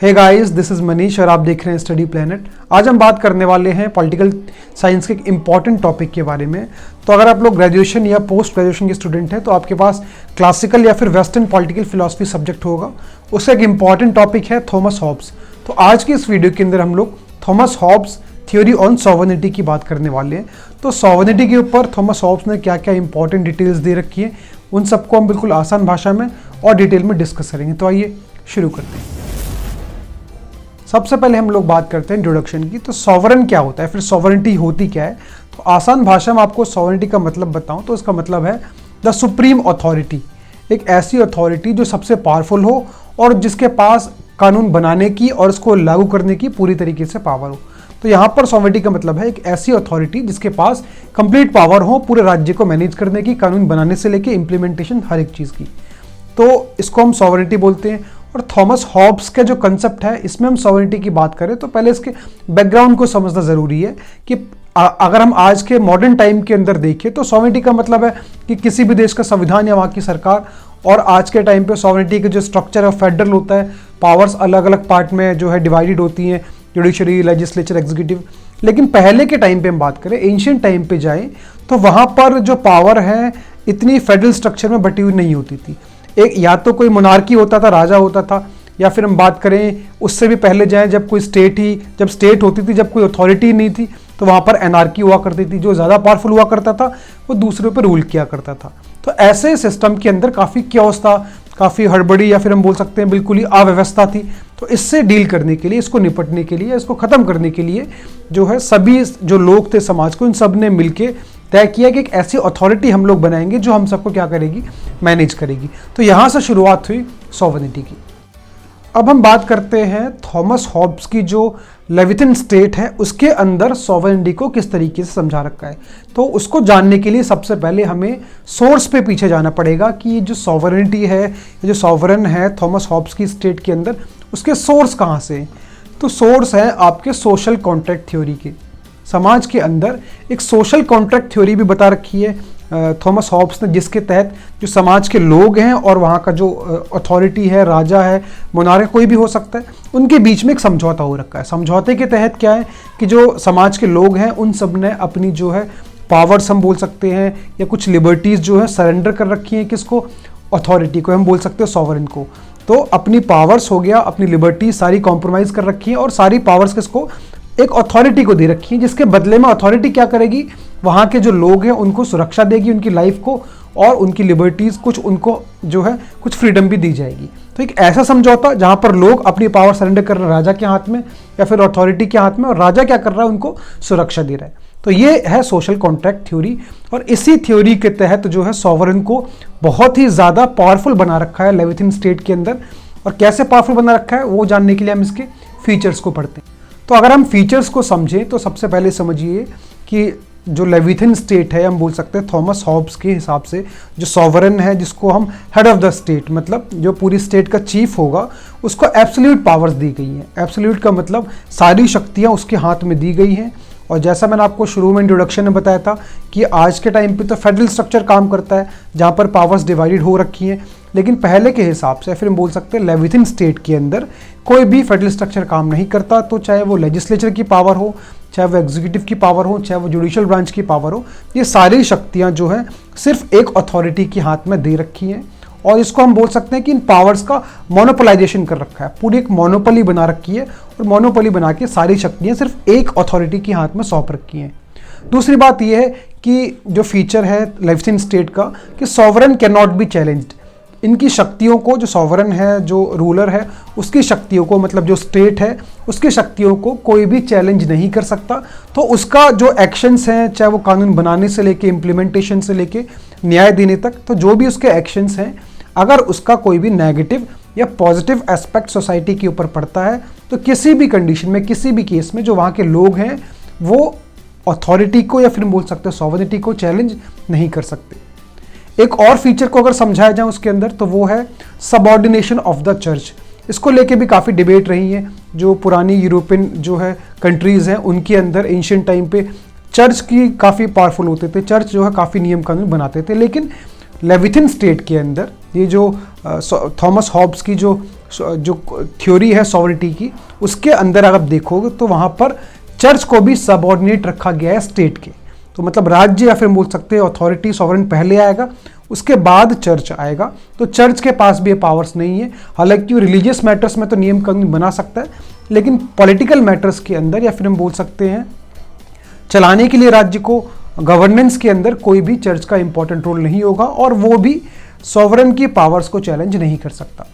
Hey guys, this is Manish और आप देख रहे हैं स्टडी प्लेनेट। आज हम बात करने वाले हैं पॉलिटिकल साइंस के एक इम्पॉर्टेंट टॉपिक के बारे में। तो अगर आप लोग ग्रेजुएशन या पोस्ट ग्रेजुएशन के स्टूडेंट हैं तो आपके पास क्लासिकल या फिर वेस्टर्न पॉलिटिकल फिलॉसफी सब्जेक्ट होगा। उसका एक इम्पॉर्टेंट टॉपिक है थॉमस हॉब्स। तो आज की इस वीडियो के अंदर हम लोग Thomas Hobbes theory on sovereignty की बात करने वाले हैं। तो सॉवरेनिटी के ऊपर थॉमस हॉब्स ने क्या क्या इंपॉर्टेंट डिटेल्स दे रखी है, उन सबको हम बिल्कुल आसान भाषा में और डिटेल में डिस्कस करेंगे। तो आइए शुरू करते हैं। सबसे पहले हम लोग बात करते हैं इंट्रोडक्शन की। तो सॉवरन क्या होता है, फिर सॉवरेनिटी होती क्या है। तो आसान भाषा में आपको सॉवरेनिटी का मतलब बताऊं तो इसका मतलब है द सुप्रीम अथॉरिटी, एक ऐसी अथॉरिटी जो सबसे पावरफुल हो और जिसके पास कानून बनाने की और उसको लागू करने की पूरी तरीके से पावर हो। तो यहाँ पर सॉवरेनिटी का मतलब है एक ऐसी अथॉरिटी जिसके पास कंप्लीट पावर हो पूरे राज्य को मैनेज करने की, कानून बनाने से लेके इम्प्लीमेंटेशन हर एक चीज़ की। तो इसको हम सॉवरेनिटी बोलते हैं। और थॉमस हॉब्स का जो कंसेप्ट है, इसमें हम सॉवरेनिटी की बात करें तो पहले इसके बैकग्राउंड को समझना ज़रूरी है कि अगर हम आज के मॉडर्न टाइम के अंदर देखें तो सॉवरेनिटी का मतलब है कि किसी भी देश का संविधान या वहाँ की सरकार, और आज के टाइम पे सॉवरेनिटी का जो स्ट्रक्चर है फेडरल होता है, पावर्स अलग अलग पार्ट में जो है डिवाइडेड होती हैं, जुडिशरी, लेजिस्लेचर, एग्जीक्यूटिव। लेकिन पहले के टाइम पे हम बात करें, एंशिएंट टाइम पे जाएं तो वहाँ पर जो पावर है इतनी फेडरल स्ट्रक्चर में बटी हुई नहीं होती थी। एक या तो कोई मोनार्की होता था, राजा होता था, या फिर हम बात करें उससे भी पहले जाएं जब कोई जब स्टेट होती थी, जब कोई अथॉरिटी नहीं थी तो वहाँ पर एनार्की हुआ करती थी। जो ज़्यादा पावरफुल हुआ करता था वो दूसरों पर रूल किया करता था। तो ऐसे सिस्टम के अंदर काफ़ी क्योस था, काफ़ी हड़बड़ी या फिर हम बोल सकते हैं बिल्कुल ही अव्यवस्था थी। तो इससे डील करने के लिए, इसको निपटने के लिए, इसको ख़त्म करने के लिए जो है सभी जो लोग थे समाज को, इन सब ने मिलके तय किया कि एक ऐसी अथॉरिटी हम लोग बनाएंगे जो हम सबको क्या करेगी, मैनेज करेगी। तो यहाँ से शुरुआत हुई सॉवरेनिटी की। अब हम बात करते हैं थॉमस हॉब्स की जो लेविथिन स्टेट है उसके अंदर सॉवरेनिटी को किस तरीके से समझा रखा है। तो उसको जानने के लिए सबसे पहले हमें सोर्स पे पीछे जाना पड़ेगा कि ये जो सॉवरेनिटी है, ये जो सॉवरन है थॉमस हॉब्स की स्टेट के अंदर, उसके सोर्स कहाँ से हैं। तो सोर्स है आपके सोशल कॉन्ट्रैक्ट थ्योरी के। समाज के अंदर एक सोशल कॉन्ट्रैक्ट थ्योरी भी बता रखी है थॉमस हॉब्स ने, जिसके तहत जो समाज के लोग हैं और वहाँ का जो अथॉरिटी है, राजा है, मोनार्क कोई भी हो सकता है, उनके बीच में एक समझौता हो रखा है। समझौते के तहत क्या है कि जो समाज के लोग हैं उन सब ने अपनी जो है पावर्स हम बोल सकते हैं या कुछ लिबर्टीज़ जो है सरेंडर कर रखी हैं। किसको? अथॉरिटी को, हम बोल सकते हैं सॉवरेन को। तो अपनी पावर्स हो गया, अपनी लिबर्टीज सारी कॉम्प्रोमाइज़ कर रखी है और सारी पावर्स किसको? एक अथॉरिटी को दे रखी है, जिसके बदले में अथॉरिटी क्या करेगी, वहाँ के जो लोग हैं उनको सुरक्षा देगी, उनकी लाइफ को और उनकी लिबर्टीज़, कुछ उनको जो है कुछ फ्रीडम भी दी जाएगी। तो एक ऐसा समझौता जहाँ पर लोग अपनी पावर सरेंडर कर रहे हैं राजा के हाथ में या फिर अथॉरिटी के हाथ में, और राजा क्या कर रहा है, उनको सुरक्षा दे रहा है। तो ये है सोशल कॉन्ट्रैक्ट थ्योरी। और इसी थ्योरी के तहत जो है सॉवरेन को बहुत ही ज़्यादा पावरफुल बना रखा है लेविथिन स्टेट के अंदर। और कैसे पावरफुल बना रखा है वो जानने के लिए हम इसके फीचर्स को पढ़ते हैं। तो अगर हम फीचर्स को समझें तो सबसे पहले समझिए कि जो लेविथिन स्टेट है, हम बोल सकते हैं थॉमस हॉब्स के हिसाब से जो सॉवरेन है, जिसको हम हेड ऑफ द स्टेट, मतलब जो पूरी स्टेट का चीफ होगा, उसको एब्सोल्यूट पावर्स दी गई हैं। एब्सोल्यूट का मतलब सारी शक्तियाँ उसके हाथ में दी गई हैं। और जैसा मैंने आपको शुरू में इंट्रोडक्शन में बताया था कि आज के टाइम पे तो फेडरल स्ट्रक्चर काम करता है जहाँ पर पावर्स डिवाइडेड हो रखी हैं, लेकिन पहले के हिसाब से फिर हम बोल सकते हैं लेविथिन स्टेट के अंदर कोई भी फेडरल स्ट्रक्चर काम नहीं करता। तो चाहे वो लेजिस्लेचर की पावर हो, चाहे वो एग्जीक्यूटिव की पावर हो, चाहे वो जुडिशियल ब्रांच की पावर हो, ये सारी शक्तियाँ जो हैं सिर्फ एक अथॉरिटी के हाथ में दे रखी हैं। और इसको हम बोल सकते हैं कि इन पावर्स का मोनोपोलाइजेशन कर रखा है, पूरी एक मोनोपोली बना रखी है और मोनोपोली बना के सारी शक्तियाँ सिर्फ एक अथॉरिटी के हाथ में सौंप रखी हैं। दूसरी बात यह है कि जो फीचर है लेविथिन स्टेट का कि sovereign can not be challenged. इनकी शक्तियों को, जो सॉवरन है, जो रूलर है, उसकी शक्तियों को, मतलब जो स्टेट है उसकी शक्तियों को कोई भी चैलेंज नहीं कर सकता। तो उसका जो एक्शंस हैं, चाहे वो कानून बनाने से लेके इम्प्लीमेंटेशन से लेके न्याय देने तक, तो जो भी उसके एक्शंस हैं, अगर उसका कोई भी नेगेटिव या पॉजिटिव एस्पेक्ट सोसाइटी के ऊपर पड़ता है तो किसी भी कंडीशन में, किसी भी केस में जो वहाँ के लोग हैं वो अथॉरिटी को या फिर बोल सकते हैं सॉवरेनिटी को चैलेंज नहीं कर सकते। एक और फीचर को अगर समझाया जाए उसके अंदर तो वो है सबऑर्डिनेशन ऑफ द चर्च। इसको लेके भी काफ़ी डिबेट रही है। जो पुरानी यूरोपियन जो है कंट्रीज़ हैं उनके अंदर एंशिएंट टाइम पे चर्च की काफ़ी पावरफुल होते थे, चर्च जो है काफ़ी नियम कानून बनाते थे। लेकिन लेविथिन स्टेट के अंदर ये जो थॉमस हॉब्स की जो जो थ्योरी है सॉवरिटी की, उसके अंदर अगर आप देखोगे तो वहाँ पर चर्च को भी सबऑर्डिनेट रखा गया है स्टेट के। तो मतलब राज्य या फिर बोल सकते हैं अथॉरिटी सॉवरेन पहले आएगा, उसके बाद चर्च आएगा। तो चर्च के पास भी ये पावर्स नहीं है। हालांकि रिलीजियस मैटर्स में तो नियम कानून बना सकता है, लेकिन पॉलिटिकल मैटर्स के अंदर या फिर हम बोल सकते हैं चलाने के लिए राज्य को, गवर्नेंस के अंदर कोई भी चर्च का इंपॉर्टेंट रोल नहीं होगा और वो भी सॉवरेन की पावर्स को चैलेंज नहीं कर सकता।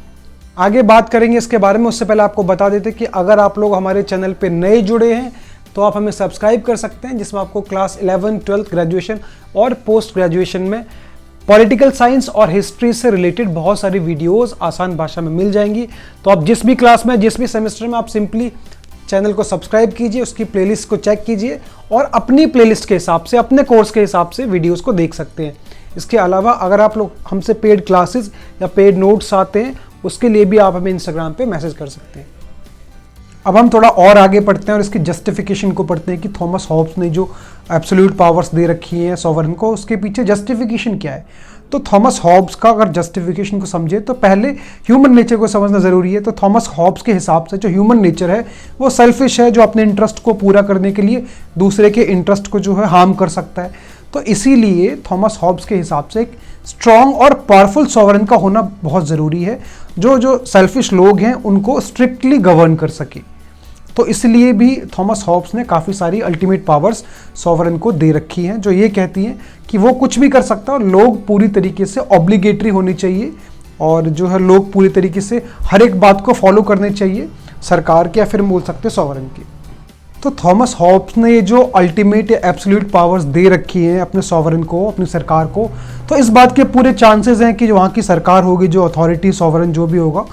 आगे बात करेंगे इसके बारे में, उससे पहले आपको बता देते कि अगर आप लोग हमारे चैनल पे नए जुड़े हैं तो आप हमें सब्सक्राइब कर सकते हैं, जिसमें आपको क्लास 11, 12, ग्रेजुएशन और पोस्ट ग्रेजुएशन में पॉलिटिकल साइंस और हिस्ट्री से रिलेटेड बहुत सारी वीडियोस आसान भाषा में मिल जाएंगी। तो आप जिस भी क्लास में, जिस भी सेमेस्टर में, आप सिंपली चैनल को सब्सक्राइब कीजिए, उसकी प्लेलिस्ट को चेक कीजिए और अपनी प्लेलिस्ट के हिसाब से, अपने कोर्स के हिसाब से वीडियोस को देख सकते हैं। इसके अलावा अगर आप लोग हमसे पेड क्लासेस या पेड नोट्स आते हैं, उसके लिए भी आप हमें इंस्टाग्राम पे मैसेज कर सकते हैं। अब हम थोड़ा और आगे पढ़ते हैं और इसकी जस्टिफिकेशन को पढ़ते हैं कि थॉमस हॉब्स ने जो एब्सोल्यूट पावर्स दे रखी हैं सॉवरेन को, उसके पीछे जस्टिफिकेशन क्या है। तो थॉमस हॉब्स का अगर जस्टिफिकेशन को समझे तो पहले ह्यूमन नेचर को समझना ज़रूरी है। तो थॉमस हॉब्स के हिसाब से जो ह्यूमन नेचर है वो सेल्फिश है, जो अपने इंटरेस्ट को पूरा करने के लिए दूसरे के इंटरेस्ट को जो है हार्म कर सकता है। तो इसीलिए थॉमस हॉब्स के हिसाब से एक स्ट्रॉन्ग और पावरफुल सॉवरेन का होना बहुत ज़रूरी है, जो सेल्फिश लोग हैं उनको स्ट्रिक्टली गवर्न कर सके। तो इसलिए भी थॉमस हॉब्स ने काफ़ी सारी अल्टीमेट पावर्स सॉवरेन को दे रखी हैं, जो ये कहती हैं कि वो कुछ भी कर सकता है और लोग पूरी तरीके से ऑब्लिगेटरी होनी चाहिए और जो है लोग पूरी तरीके से हर एक बात को फॉलो करनी चाहिए सरकार के या फिर बोल सकते हैं सॉवरेन की। तो थॉमस हॉब्स ने ये जो अल्टीमेट एब्सोल्यूट पावर्स दे रखी हैं अपने सॉवरेन को, अपनी सरकार को, तो इस बात के पूरे चांसेस हैं कि जो वहाँ की सरकार होगी, जो अथॉरिटी सॉवरेन जो भी होगा,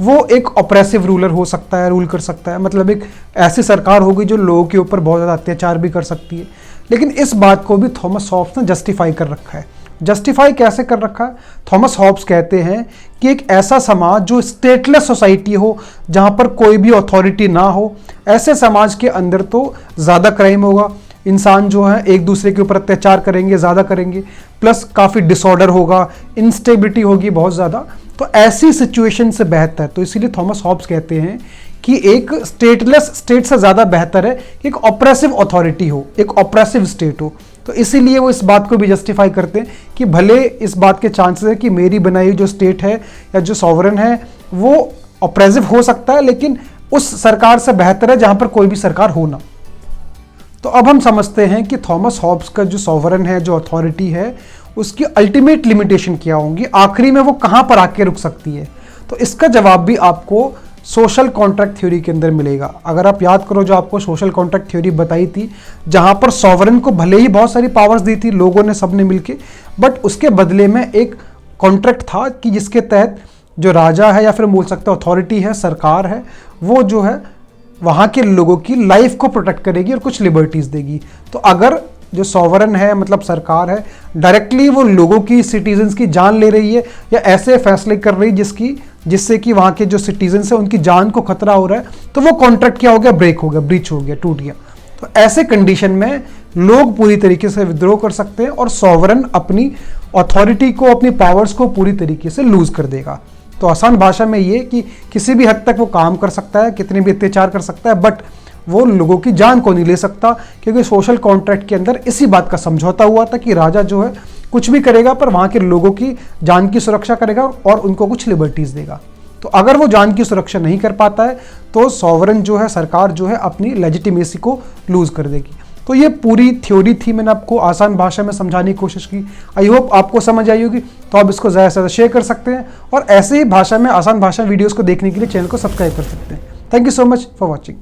वो एक ऑप्रेसिव रूलर हो सकता है, रूल कर सकता है। मतलब एक ऐसी सरकार होगी जो लोगों के ऊपर बहुत ज़्यादा अत्याचार भी कर सकती है। लेकिन इस बात को भी थॉमस हॉब्स ने जस्टिफाई कर रखा है। जस्टिफाई कैसे कर रखा है? थॉमस हॉब्स कहते हैं कि एक ऐसा समाज जो स्टेटलेस सोसाइटी हो, जहाँ पर कोई भी अथॉरिटी ना हो, ऐसे समाज के अंदर तो ज़्यादा क्राइम होगा, इंसान जो है एक दूसरे के ऊपर अत्याचार करेंगे, ज़्यादा करेंगे, प्लस काफ़ी डिसऑर्डर होगा, इंस्टेबिलिटी होगी बहुत ज़्यादा। तो ऐसी सिचुएशन से बेहतर, तो इसीलिए थॉमस हॉब्स कहते हैं कि एक स्टेटलेस स्टेट से ज़्यादा बेहतर है कि एक ऑप्रेसिव अथॉरिटी हो, एक ऑप्रेसिव स्टेट हो। तो इसीलिए वो इस बात को भी जस्टिफाई करते हैं कि भले इस बात के चांसेस है कि मेरी बनाई हुई जो स्टेट है या जो सॉवरेन है वो ऑप्रेसिव हो सकता है, लेकिन उस सरकार से बेहतर है जहाँ पर कोई भी सरकार हो ना। तो अब हम समझते हैं कि थॉमस हॉब्स का जो सॉवरेन है, जो अथॉरिटी है, उसकी अल्टीमेट लिमिटेशन क्या होंगी, आखिरी में वो कहाँ पर आके रुक सकती है। तो इसका जवाब भी आपको सोशल कॉन्ट्रैक्ट थ्योरी के अंदर मिलेगा। अगर आप याद करो जो आपको सोशल कॉन्ट्रैक्ट थ्योरी बताई थी, जहाँ पर सॉवरेन को भले ही बहुत सारी पावर्स दी थी लोगों ने, सबने मिलके, बट उसके बदले में एक कॉन्ट्रैक्ट था कि जिसके तहत जो राजा है या फिर बोल सकते हैं अथॉरिटी है, सरकार है, वो जो है वहाँ के लोगों की लाइफ को प्रोटेक्ट करेगी और कुछ लिबर्टीज़ देगी। तो अगर जो सॉवरेन है, मतलब सरकार है, डायरेक्टली वो लोगों की, सिटीजन्स की जान ले रही है या ऐसे फैसले कर रही है जिससे कि वहाँ के जो सिटीजन्स हैं उनकी जान को खतरा हो रहा है, तो वो कॉन्ट्रैक्ट क्या हो गया, ब्रेक हो गया, ब्रीच हो गया, टूट गया। तो ऐसे कंडीशन में लोग पूरी तरीके से विद्रोह कर सकते हैं और सॉवरेन अपनी अथॉरिटी को, अपनी पावर्स को पूरी तरीके से लूज कर देगा। तो आसान भाषा में ये कि किसी भी हद तक वो काम कर सकता है, कितने भी अत्याचार कर सकता है, बट वो लोगों की जान को नहीं ले सकता, क्योंकि सोशल कॉन्ट्रैक्ट के अंदर इसी बात का समझौता हुआ था कि राजा जो है कुछ भी करेगा पर वहाँ के लोगों की जान की सुरक्षा करेगा और उनको कुछ लिबर्टीज़ देगा। तो अगर वो जान की सुरक्षा नहीं कर पाता है तो सॉवरेन जो है, सरकार जो है, अपनी लेजिटिमेसी को लूज कर देगी। तो ये पूरी थ्योरी थी, मैंने आपको आसान भाषा में समझाने की कोशिश की। आई होप आपको समझ आई होगी। तो आप इसको ज़्यादा से ज़्यादा शेयर कर सकते हैं और ऐसे ही भाषा में, आसान भाषा वीडियोज़ को देखने के लिए चैनल को सब्सक्राइब कर सकते हैं। Thank you so much for watching.